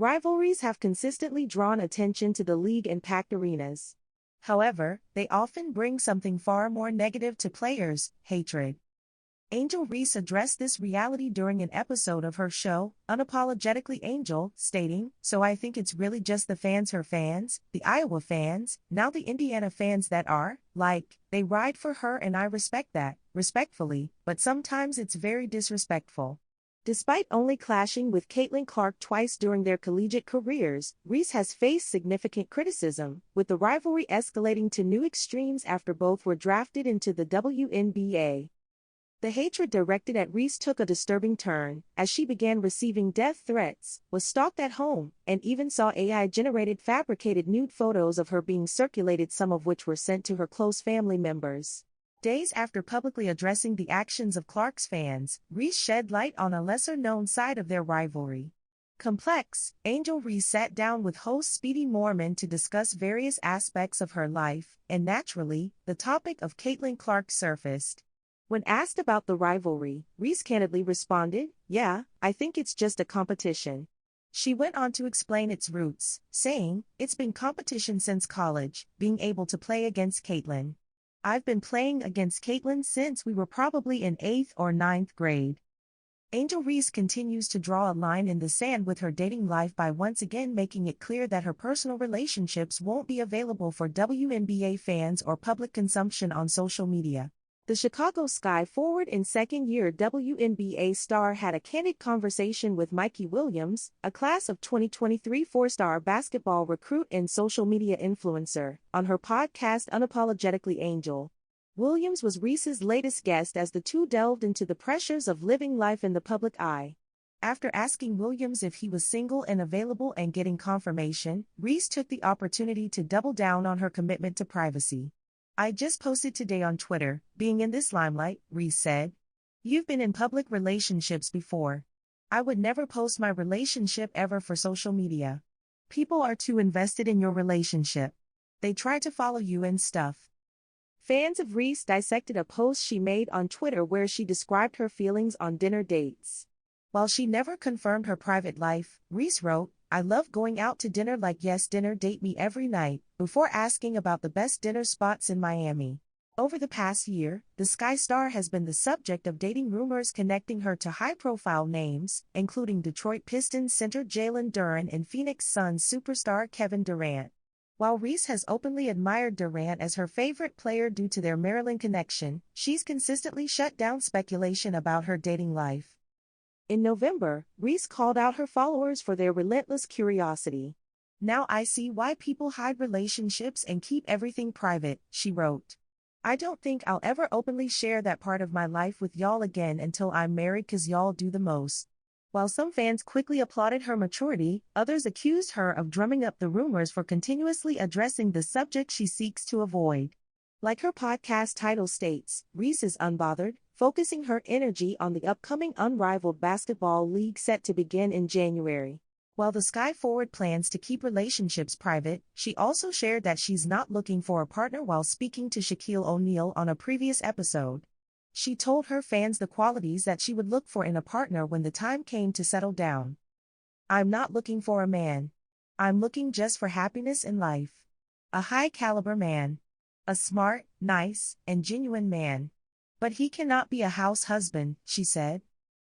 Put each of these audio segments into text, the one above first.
Rivalries have consistently drawn attention to the league in packed arenas. However, they often bring something far more negative to players: hatred. Angel Reese addressed this reality during an episode of her show, Unapologetically Angel, stating, "So I think it's really just the fans, her fans, the Iowa fans, now the Indiana fans that are, like, they ride for her, and I respect that, respectfully, but sometimes it's very disrespectful." Despite only clashing with Caitlin Clark twice during their collegiate careers, Reese has faced significant criticism, with the rivalry escalating to new extremes after both were drafted into the WNBA. The hatred directed at Reese took a disturbing turn, as she began receiving death threats, was stalked at home, and even saw AI-generated fabricated nude photos of her being circulated, some of which were sent to her close family members. Days after publicly addressing the actions of Clark's fans, Reese shed light on a lesser-known side of their rivalry. Complex, Angel Reese sat down with host Speedy Mormon to discuss various aspects of her life, and naturally, the topic of Caitlin Clark surfaced. When asked about the rivalry, Reese candidly responded, "Yeah, I think it's just a competition." She went on to explain its roots, saying, "It's been competition since college, being able to play against Caitlin. I've been playing against Caitlin since we were probably in 8th or 9th grade." Angel Reese continues to draw a line in the sand with her dating life by once again making it clear that her personal relationships won't be available for WNBA fans or public consumption on social media. The Chicago Sky forward and second-year WNBA star had a candid conversation with Mikey Williams, a class of 2023 four-star basketball recruit and social media influencer, on her podcast Unapologetically Angel. Williams was Reese's latest guest as the two delved into the pressures of living life in the public eye. After asking Williams if he was single and available and getting confirmation, Reese took the opportunity to double down on her commitment to privacy. "I just posted today on Twitter, being in this limelight," Reese said. "You've been in public relationships before. I would never post my relationship ever for social media. People are too invested in your relationship. They try to follow you and stuff." Fans of Reese dissected a post she made on Twitter where she described her feelings on dinner dates. While she never confirmed her private life, Reese wrote, "I love going out to dinner, like yes, dinner date me every night," before asking about the best dinner spots in Miami. Over the past year, the Sky Star has been the subject of dating rumors connecting her to high-profile names, including Detroit Pistons center Jalen Duren and Phoenix Suns superstar Kevin Durant. While Reese has openly admired Durant as her favorite player due to their Maryland connection, she's consistently shut down speculation about her dating life. In November, Reese called out her followers for their relentless curiosity. "Now I see why people hide relationships and keep everything private," she wrote. "I don't think I'll ever openly share that part of my life with y'all again until I'm married, 'cause y'all do the most." While some fans quickly applauded her maturity, others accused her of drumming up the rumors for continuously addressing the subject she seeks to avoid. Like her podcast title states, Reese is unbothered, focusing her energy on the upcoming unrivaled basketball league set to begin in January. While the Sky Forward plans to keep relationships private, she also shared that she's not looking for a partner while speaking to Shaquille O'Neal on a previous episode. She told her fans the qualities that she would look for in a partner when the time came to settle down. "I'm not looking for a man. I'm looking just for happiness in life. A high-caliber man. A smart, nice, and genuine man. But he cannot be a house husband," she said.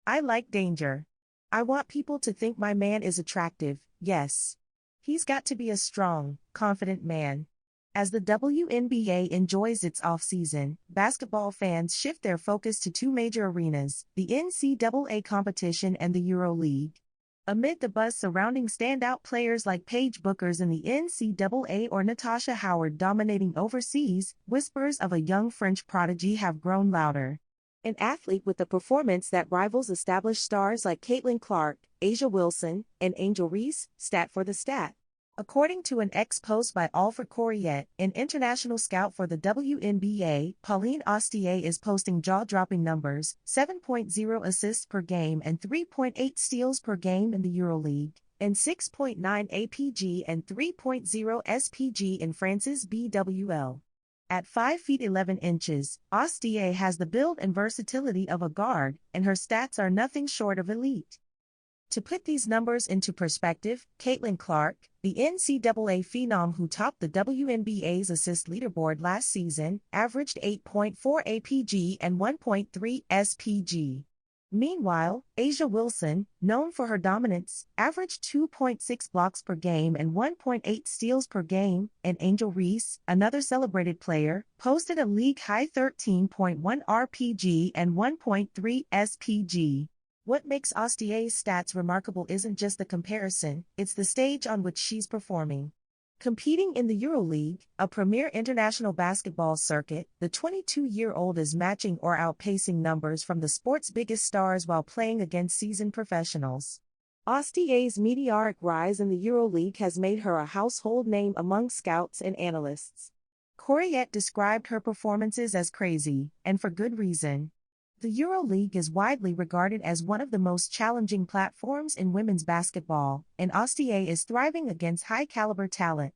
"I like danger. I want people to think my man is attractive, yes. He's got to be a strong, confident man." As the WNBA enjoys its off-season, basketball fans shift their focus to two major arenas, the NCAA competition and the EuroLeague. Amid the buzz surrounding standout players like Paige Bueckers in the NCAA or Natasha Howard dominating overseas, whispers of a young French prodigy have grown louder. An athlete with a performance that rivals established stars like Caitlin Clark, A'ja Wilson, and Angel Reese, stat for the stat. According to an ex-post by Alfred Corriette, an international scout for the WNBA, Pauline Astier is posting jaw-dropping numbers: 7.0 assists per game and 3.8 steals per game in the EuroLeague, and 6.9 APG and 3.0 SPG in France's BWL. At 5 feet 11 inches, Astier has the build and versatility of a guard, and her stats are nothing short of elite. To put these numbers into perspective, Caitlin Clark, the NCAA phenom who topped the WNBA's assist leaderboard last season, averaged 8.4 APG and 1.3 SPG. Meanwhile, A'ja Wilson, known for her dominance, averaged 2.6 blocks per game and 1.8 steals per game, and Angel Reese, another celebrated player, posted a league-high 13.1 RPG and 1.3 SPG. What makes Astia's stats remarkable isn't just the comparison, it's the stage on which she's performing. Competing in the EuroLeague, a premier international basketball circuit, the 22-year-old is matching or outpacing numbers from the sport's biggest stars while playing against seasoned professionals. Astia's meteoric rise in the EuroLeague has made her a household name among scouts and analysts. Corriette described her performances as crazy, and for good reason. The EuroLeague is widely regarded as one of the most challenging platforms in women's basketball, and Astia is thriving against high-caliber talent.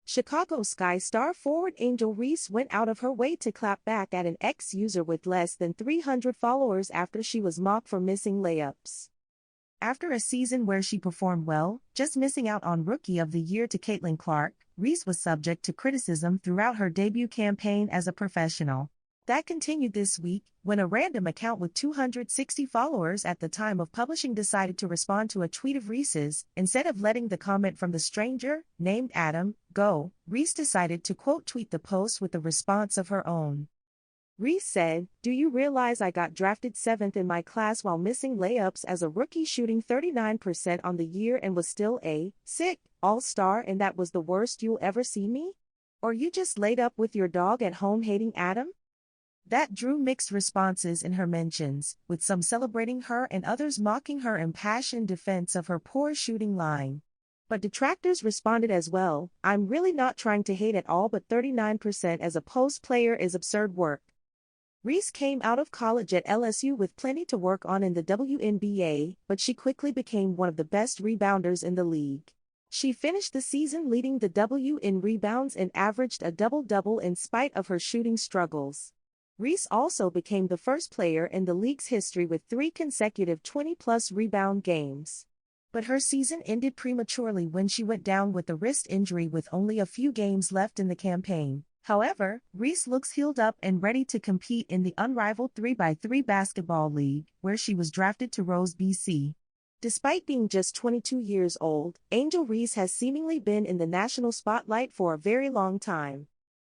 Chicago Sky star forward Angel Reese went out of her way to clap back at an ex-user with less than 300 followers after she was mocked for missing layups. After a season where she performed well, just missing out on Rookie of the Year to Caitlin Clark, Reese was subject to criticism throughout her debut campaign as a professional. That continued this week, when a random account with 260 followers at the time of publishing decided to respond to a tweet of Reese's. Instead of letting the comment from the stranger, named Adam, go, Reese decided to quote-tweet the post with a response of her own. Reese said, "Do you realize I got drafted 7th in my class while missing layups as a rookie, shooting 39% on the year, and was still a sick all-star, and that was the worst you'll ever see me? Or you just laid up with your dog at home hating Adam?" That drew mixed responses in her mentions, with some celebrating her and others mocking her impassioned defense of her poor shooting line. But detractors responded as well. "I'm really not trying to hate at all, but 39% as a post player is absurd work." Reese came out of college at LSU with plenty to work on in the WNBA, but she quickly became one of the best rebounders in the league. She finished the season leading the W in rebounds and averaged a double-double in spite of her shooting struggles. Reese also became the first player in the league's history with 3 consecutive 20-plus rebound games. But her season ended prematurely when she went down with a wrist injury with only a few games left in the campaign. However, Reese looks healed up and ready to compete in the unrivaled 3x3 basketball league, where she was drafted to Rose, BC. Despite being just 22 years old, Angel Reese has seemingly been in the national spotlight for a very long time.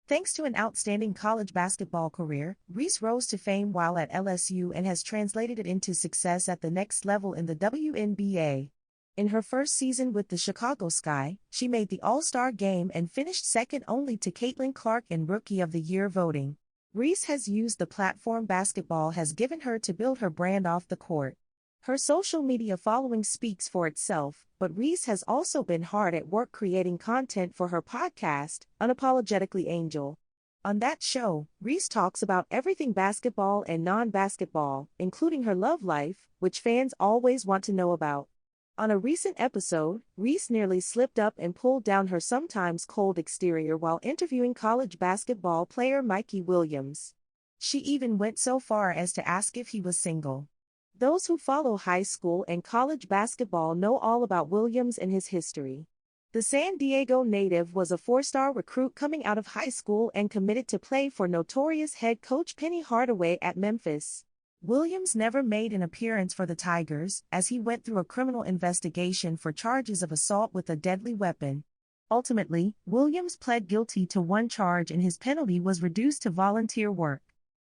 Thanks to an outstanding college basketball career, Reese rose to fame while at LSU and has translated it into success at the next level in the WNBA. In her first season with the Chicago Sky, she made the All-Star game and finished second only to Caitlin Clark in Rookie of the Year voting. Reese has used the platform basketball has given her to build her brand off the court. Her social media following speaks for itself, but Reese has also been hard at work creating content for her podcast, Unapologetically Angel. On that show, Reese talks about everything basketball and non-basketball, including her love life, which fans always want to know about. On a recent episode, Reese nearly slipped up and pulled down her sometimes cold exterior while interviewing college basketball player Mikey Williams. She even went so far as to ask if he was single. Those who follow high school and college basketball know all about Williams and his history. The San Diego native was a 4-star recruit coming out of high school and committed to play for notorious head coach Penny Hardaway at Memphis. Williams never made an appearance for the Tigers, as he went through a criminal investigation for charges of assault with a deadly weapon. Ultimately, Williams pled guilty to 1 charge and his penalty was reduced to volunteer work.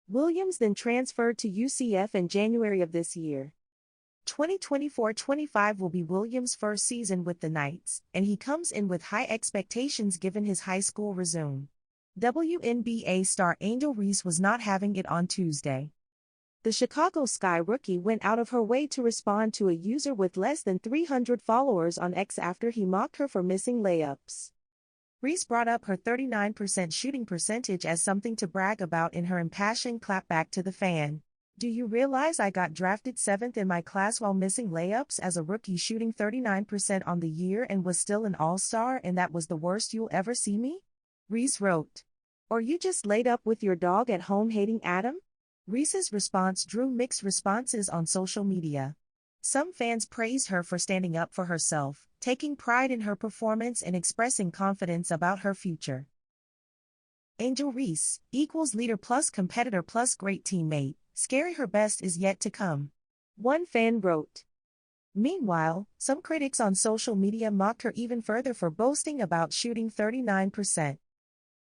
Williams then transferred to UCF in January of this year. 2024-25 will be Williams' first season with the Knights, and he comes in with high expectations given his high school resume. WNBA star Angel Reese was not having it on Tuesday. The Chicago Sky rookie went out of her way to respond to a user with less than 300 followers on X after he mocked her for missing layups. Reese brought up her 39% shooting percentage as something to brag about in her impassioned clapback to the fan. "Do you realize I got drafted 7th in my class while missing layups as a rookie, shooting 39% on the year, and was still an all-star, and that was the worst you'll ever see me?" Reese wrote. "Or you just laid up with your dog at home hating Adam?" Reese's response drew mixed responses on social media. Some fans praised her for standing up for herself, taking pride in her performance and expressing confidence about her future. Angel Reese equals leader plus competitor plus great teammate. Scary, her best is yet to come. One fan wrote. Meanwhile, some critics on social media mocked her even further for boasting about shooting 39%.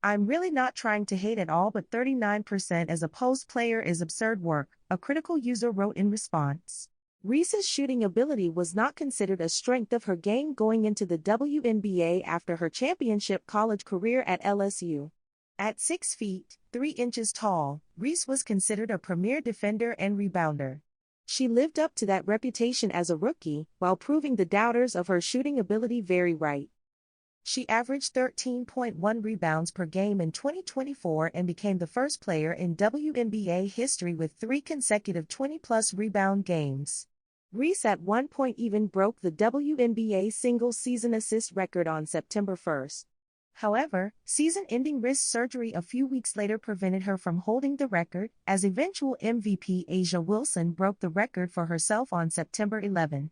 I'm really not trying to hate at all, but 39% as a post player is absurd work, a critical user wrote in response. Reese's shooting ability was not considered a strength of her game going into the WNBA after her championship college career at LSU. At 6 feet, 3 inches tall, Reese was considered a premier defender and rebounder. She lived up to that reputation as a rookie, while proving the doubters of her shooting ability very right. She averaged 13.1 rebounds per game in 2024 and became the first player in WNBA history with 3 consecutive 20-plus rebound games. Reese at one point even broke the WNBA single-season assist record on September 1st. However, season-ending wrist surgery a few weeks later prevented her from holding the record, as eventual MVP A'ja Wilson broke the record for herself on September 11.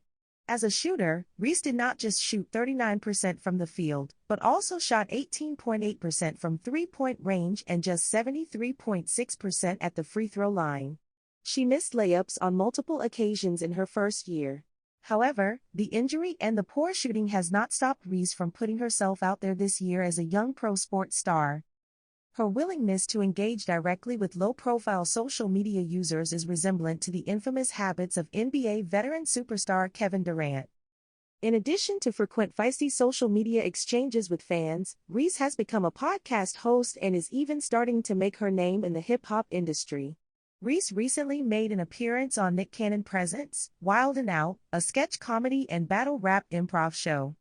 As a shooter, Reese did not just shoot 39% from the field, but also shot 18.8% from three-point range and just 73.6% at the free throw line. She missed layups on multiple occasions in her first year. However, the injury and the poor shooting has not stopped Reese from putting herself out there this year as a young pro sports star. Her willingness to engage directly with low-profile social media users is resemblant to the infamous habits of NBA veteran superstar Kevin Durant. In addition to frequent feisty social media exchanges with fans, Reese has become a podcast host and is even starting to make her name in the hip-hop industry. Reese recently made an appearance on Nick Cannon Presents Wild 'N Out, a sketch comedy and battle rap improv show.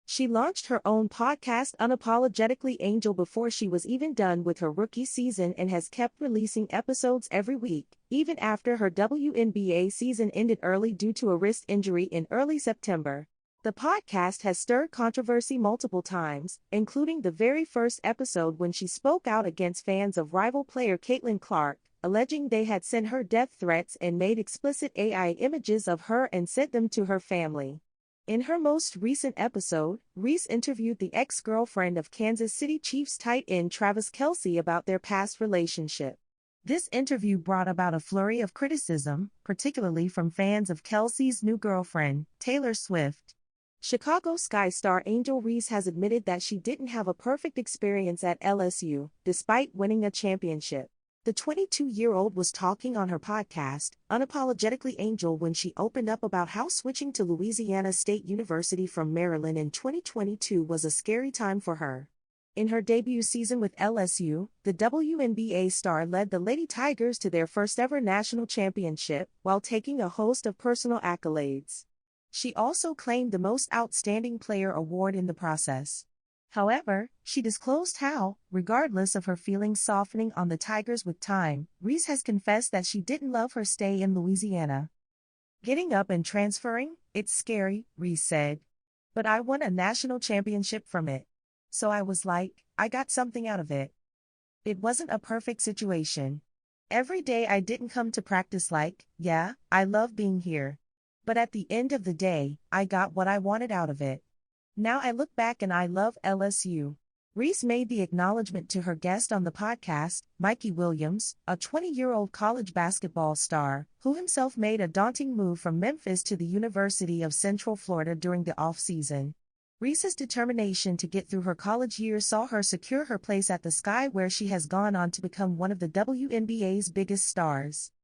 She launched her own podcast Unapologetically Angel before she was even done with her rookie season and has kept releasing episodes every week, even after her WNBA season ended early due to a wrist injury in early September. The podcast has stirred controversy multiple times, including the very first episode when she spoke out against fans of rival player Caitlin Clark, alleging they had sent her death threats and made explicit AI images of her and sent them to her family. In her most recent episode, Reese interviewed the ex-girlfriend of Kansas City Chiefs tight end Travis Kelce about their past relationship. This interview brought about a flurry of criticism, particularly from fans of Kelce's new girlfriend, Taylor Swift. Chicago Sky star Angel Reese has admitted that she didn't have a perfect experience at LSU, despite winning a championship. The 22-year-old was talking on her podcast, Unapologetically Angel, when she opened up about how switching to Louisiana State University from Maryland in 2022 was a scary time for her. In her debut season with LSU, the WNBA star led the Lady Tigers to their first-ever national championship, while taking a host of personal accolades. She also claimed the Most Outstanding Player award in the process. However, she disclosed how, regardless of her feelings softening on the Tigers with time, Reese has confessed that she didn't love her stay in Louisiana. Getting up and transferring, it's scary, Reese said. But I won a national championship from it. So I was like, I got something out of it. It wasn't a perfect situation. Every day I didn't come to practice like, yeah, I love being here. But at the end of the day, I got what I wanted out of it. Now I look back and I love LSU. Reese made the acknowledgement to her guest on the podcast, Mikey Williams, a 20-year-old college basketball star, who himself made a daunting move from Memphis to the University of Central Florida during the off-season. Reese's determination to get through her college years saw her secure her place at the Sky, where she has gone on to become one of the WNBA's biggest stars.